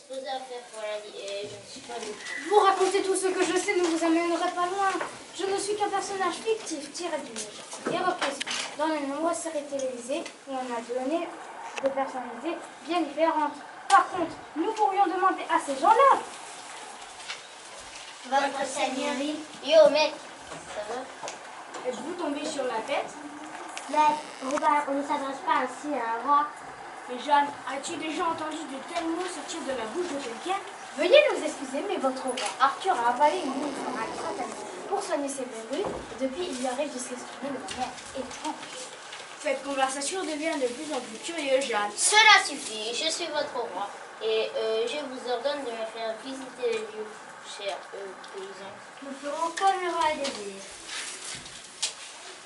disposée à faire pour la vie et je ne suis pas libre. Vous raconter tout ce que je sais ne vous amènerait pas loin. Je ne suis qu'un personnage fictif tiré du livre et représenté dans les nombreuses séries télévisées où on a donné des personnalités bien différentes. Par contre, nous pourrions demander à ces gens-là. Votre Seigneurie. Yo mec, ça va? Êtes-vous tombé sur la tête? Mais, Robert, on ne s'adresse pas ainsi à un roi. Mais Jeanne, as-tu déjà entendu de tels mots sortir de la bouche de quelqu'un? Veuillez nous excuser, mais votre roi Arthur a avalé une mouche à grataine pour soigner ses verrues. Depuis, il arrive de s'exprimer de manière étrange. Cette conversation devient de plus en plus curieuse, Jeanne. Cela suffit, je suis votre roi et je vous ordonne de me faire visiter les lieux, chers paysans. Nous ferons comme le roi désire.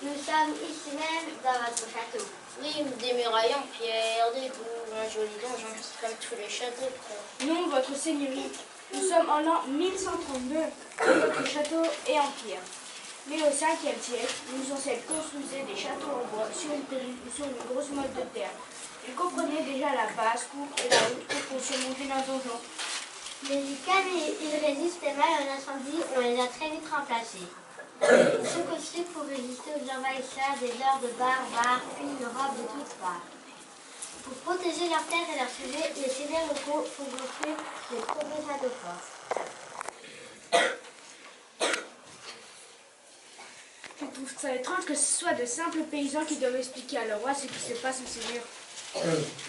Nous sommes ici même dans votre château. Oui, des murailles en pierre, des bourgs, un joli donjon, comme tous les châteaux. Non, votre seigneurie, nous sommes en l'an 1132 et votre château est en pierre. Mais au 5e siècle, nos ancêtres construisaient des châteaux en bois sur une colline ou sur une grosse motte de terre. Ils comprenaient déjà la basse cour et la haute cour pour surmonter un donjon. Mais comme ils résistaient mal aux incendies, on les a très vite remplacés. Ils sont construits pour résister aux envahisseurs des lords barbares, puis l'Europe de toutes parts. Pour protéger leurs terres et leurs sujets, les seigneurs locaux font construire les premiers châteaux forts. Je trouve ça étrange que ce soit de simples paysans qui doivent expliquer à leur roi ce qui se passe, monseigneur.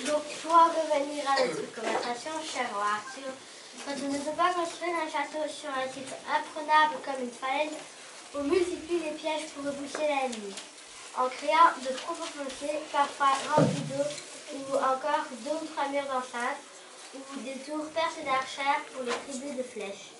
Donc, pour en revenir à notre conversation, cher roi Arthur, quand on ne peut pas construire un château sur un site imprenable comme une falaise, on multiplie les pièges pour repousser l'ennemi, en créant de profonds fossés, parfois remplis d'eau, ou encore 2 ou 3 murs d'enceinte, ou des tours percées d'archères pour les tribus de flèches.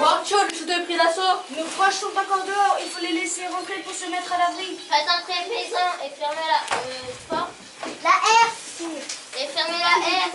Arthur, le château est pris d'assaut. Nos proches sont encore dehors, il faut les laisser rentrer pour se mettre à l'abri. Faites entrer les paysans et fermez la porte. La haie, sire. Et fermez la haie.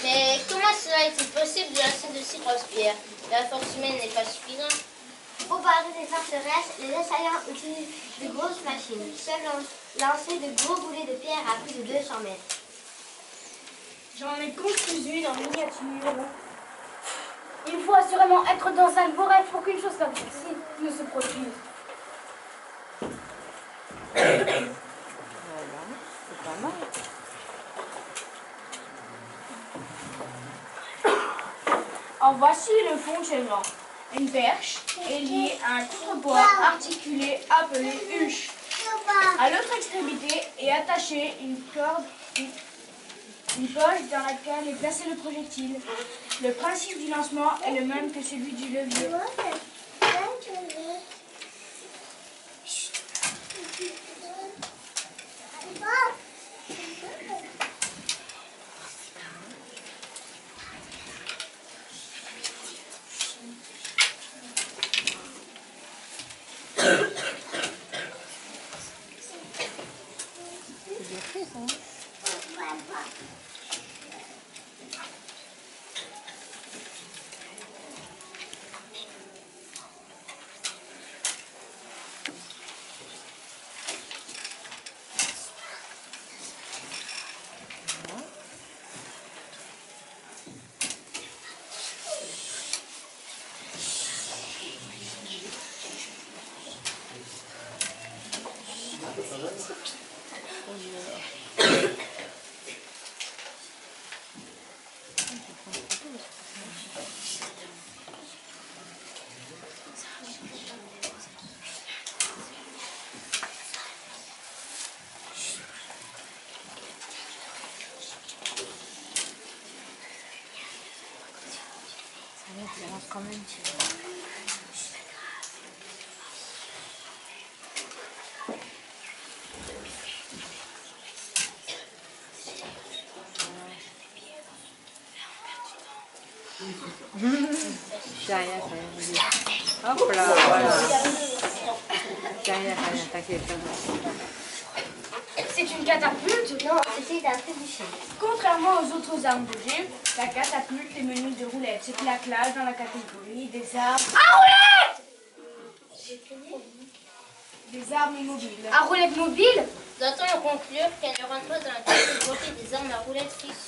Mais comment cela est-il possible de lancer de si grosses pierres? La force humaine n'est pas suffisante. Pour barrer des forteresses, les assaillants utilisent de grosses machines, peuvent lancer de gros boulets de pierre à plus de 200 mètres. J'en ai construit une en miniature. Il faut assurément être dans un beau rêve pour qu'une chose comme celle-ci ne se produise. En voici le fonctionnement. Une perche est liée à un contrepoids articulé appelé huche. À l'autre extrémité est attachée une corde, une poche dans laquelle est placé le projectile. Le principe du lancement est le même que celui du levier. J'ai rien, hop là, voilà. J'ai rien, t'inquiète pas. C'est une catapulte. Non, c'était un trébuchet. Contrairement aux autres armes de gym, la catapulte est munie de roulettes, ce qui la classe dans la catégorie des armes à roulettes. Des armes immobiles. À roulettes mobiles? Doit-on conclure qu'elle ne rentre pas dans la catégorie des armes à roulettes fixes?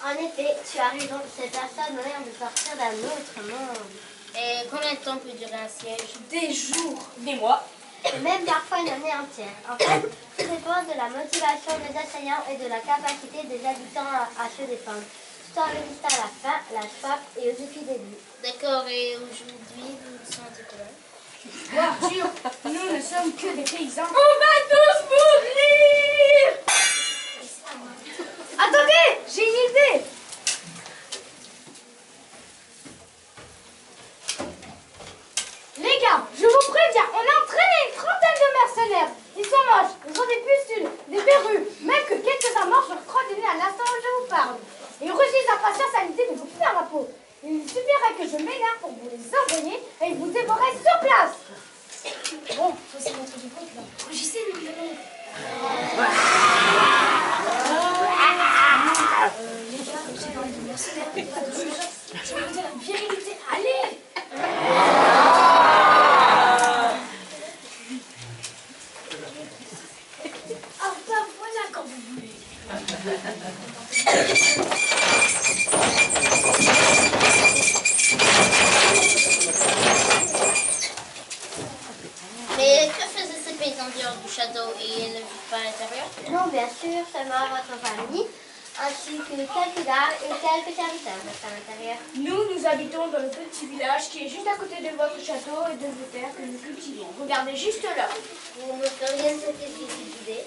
En effet, tu as raison, cette personne a l'air de sortir d'un autre monde. Et combien de temps peut durer un siège? Des jours, des mois. Et même parfois une année entière. En fait, tout dépend de la motivation des assaillants et de la capacité des habitants à se défendre, tout en résistant à la faim, la soif et aux épidémies. D'accord, et aujourd'hui, vous vous sentez comment? Bon, Arthur, nous ne sommes que des paysans. On va tous mourir! Attendez, j'ai une idée. Les gars, je vous préviens, on a entraîné une trentaine de mercenaires. Ils sont moches, ils ont des pustules, des verrues, même que quelques-uns morts sur 30 à l'instant où je vous parle. Ils rugissent d'impatience à l'idée de vous faire la peau. Il suffirait que je m'énerve pour vous les envoyer et ils vous dévoreraient sur place. Bon, ça c'est votre compte là. Rugissez, nous les gars, vous êtes dans les mercenaires, pas de choses. Je vais vous dire la virilité. Allez! Ah bah voilà quand vous voulez. Mais que faisaient ces paysans dehors du château et ils ne vivent pas à l'intérieur? Non, bien sûr, seulement votre famille, ainsi que quelques dames et quelques serviteurs restent à l'intérieur. Nous habitons dans le petit village qui est juste à côté de votre château et de vos terres que nous cultivons. Regardez juste là. Vous me feriez cette idée?